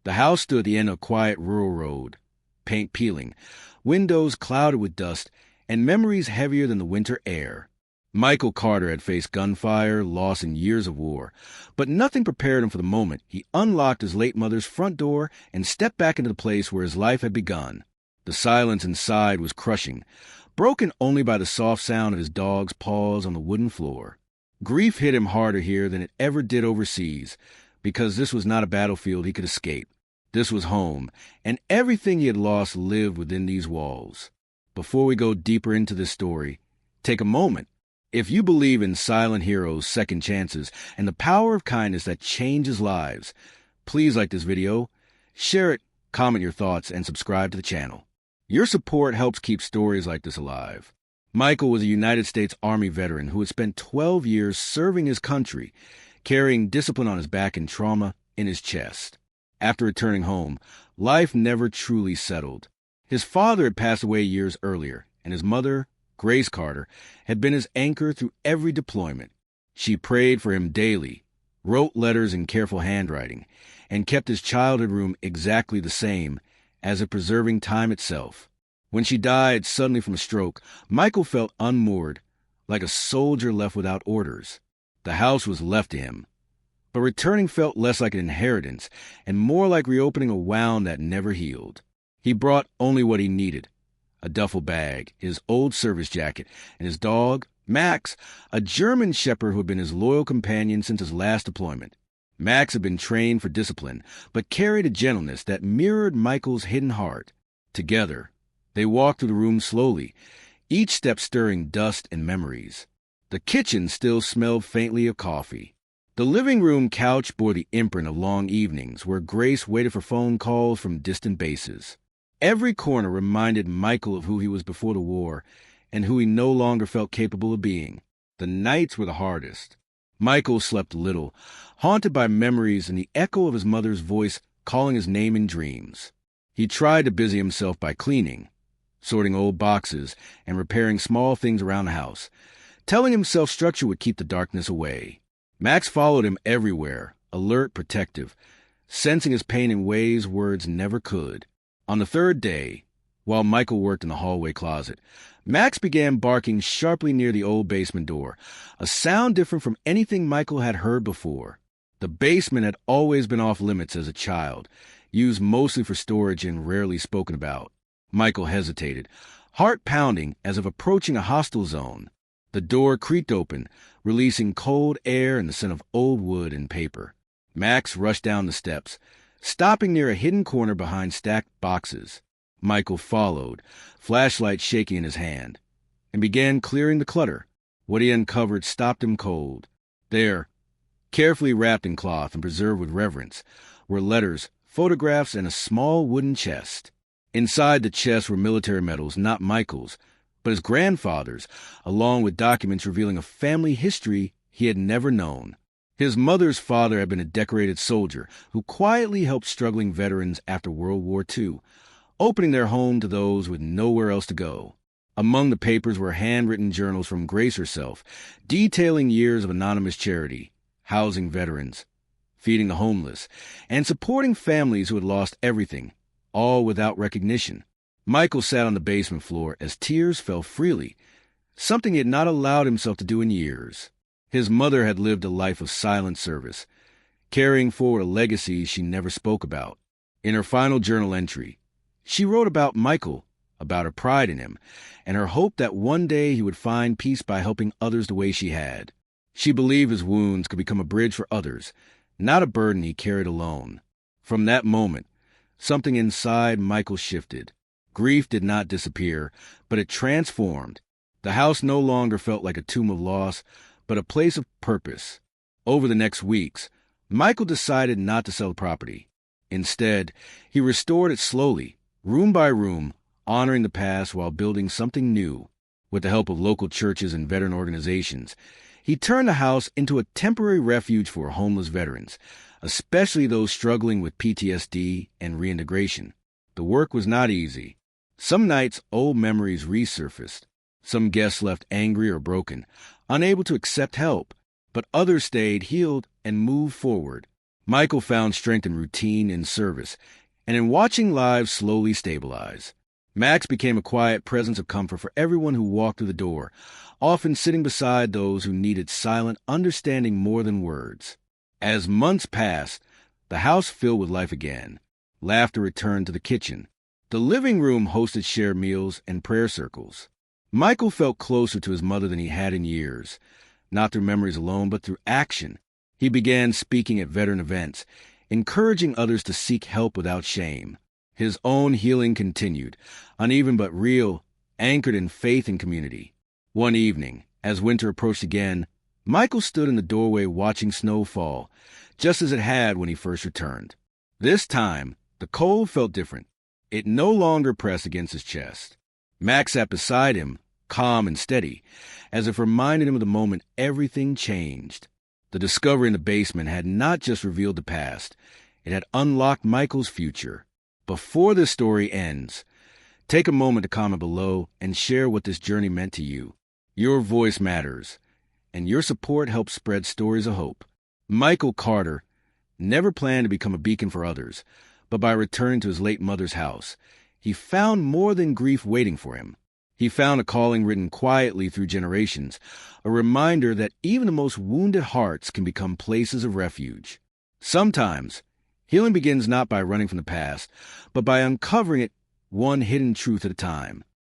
The house stood at the end of a quiet rural road, paint peeling, windows clouded with dust, and memories heavier than the winter air. Michael Carter had faced gunfire, loss, and years of war, but nothing prepared him for the moment he unlocked his late mother's front door and stepped back into the place where his life had begun. The silence inside was crushing, broken only by the soft sound of his dog's paws on the wooden floor. Grief hit him harder here than it ever did overseas, because this was not a battlefield he could escape. This was home, and everything he had lost lived within these walls. Before we go deeper into this story, take a moment. If you believe in silent heroes, second chances, and the power of kindness that changes lives, please like this video, share it, comment your thoughts, and subscribe to the channel. Your support helps keep stories like this alive. Michael was a United States Army veteran who had spent 12 years serving his country, carrying discipline on his back and trauma in his chest. After returning home, life never truly settled. His father had passed away years earlier, and his mother, Grace Carter, had been his anchor through every deployment. She prayed for him daily, wrote letters in careful handwriting, and kept his childhood room exactly the same, as if preserving time itself. When she died suddenly from a stroke, Michael felt unmoored, like a soldier left without orders. The house was left to him, but returning felt less like an inheritance and more like reopening a wound that never healed. He brought only what he needed: a duffel bag, his old service jacket, and his dog, Max, a German shepherd who had been his loyal companion since his last deployment. Max had been trained for discipline, but carried a gentleness that mirrored Michael's hidden heart. Together, they walked through the room slowly, each step stirring dust and memories. The kitchen still smelled faintly of coffee. The living room couch bore the imprint of long evenings where Grace waited for phone calls from distant bases. Every corner reminded Michael of who he was before the war and who he no longer felt capable of being. The nights were the hardest. Michael slept little, haunted by memories and the echo of his mother's voice calling his name in dreams. He tried to busy himself by cleaning, sorting old boxes, and repairing small things around the house, telling himself structure would keep the darkness away. Max followed him everywhere, alert, protective, sensing his pain in ways words never could. On the third day, while Michael worked in the hallway closet, Max began barking sharply near the old basement door, a sound different from anything Michael had heard before. The basement had always been off limits as a child, used mostly for storage and rarely spoken about. Michael hesitated, heart pounding as if approaching a hostile zone. The door creaked open, releasing cold air and the scent of old wood and paper. Max rushed down the steps, stopping near a hidden corner behind stacked boxes. Michael followed, flashlight shaking in his hand, and began clearing the clutter. What he uncovered stopped him cold. There, carefully wrapped in cloth and preserved with reverence, were letters, photographs, and a small wooden chest. Inside the chest were military medals, not Michael's, but his grandfather's, along with documents revealing a family history he had never known. His mother's father had been a decorated soldier who quietly helped struggling veterans after World War II, opening their home to those with nowhere else to go. Among the papers were handwritten journals from Grace herself, detailing years of anonymous charity, housing veterans, feeding the homeless, and supporting families who had lost everything, all without recognition. Michael sat on the basement floor as tears fell freely, something he had not allowed himself to do in years. His mother had lived a life of silent service, carrying forward a legacy she never spoke about. In her final journal entry, she wrote about Michael, about her pride in him, and her hope that one day he would find peace by helping others the way she had. She believed his wounds could become a bridge for others, not a burden he carried alone. From that moment, something inside Michael shifted. Grief did not disappear, but it transformed. The house no longer felt like a tomb of loss, but a place of purpose. Over the next weeks, Michael decided not to sell the property. Instead, he restored it slowly, room by room, honoring the past while building something new. With the help of local churches and veteran organizations, he turned the house into a temporary refuge for homeless veterans, especially those struggling with PTSD and reintegration. The work was not easy. Some nights, old memories resurfaced. Some guests left angry or broken, unable to accept help, but others stayed healed and moved forward. Michael found strength in routine and service, and in watching lives slowly stabilize. Max became a quiet presence of comfort for everyone who walked through the door, often sitting beside those who needed silent understanding more than words. As months passed, the house filled with life again. Laughter returned to the kitchen. The living room hosted shared meals and prayer circles. Michael felt closer to his mother than he had in years, not through memories alone, but through action. He began speaking at veteran events, encouraging others to seek help without shame. His own healing continued, uneven but real, anchored in faith and community. One evening, as winter approached again, Michael stood in the doorway watching snow fall, just as it had when he first returned. This time, the cold felt different. It no longer pressed against his chest. Max sat beside him, calm and steady, as if reminding him of the moment everything changed. The discovery in the basement had not just revealed the past, it had unlocked Michael's future. Before this story ends, take a moment to comment below and share what this journey meant to you. Your voice matters, and your support helps spread stories of hope. Michael Carter never planned to become a beacon for others, but by returning to his late mother's house, he found more than grief waiting for him. He found a calling written quietly through generations, a reminder that even the most wounded hearts can become places of refuge. Sometimes, healing begins not by running from the past, but by uncovering it one hidden truth at a time.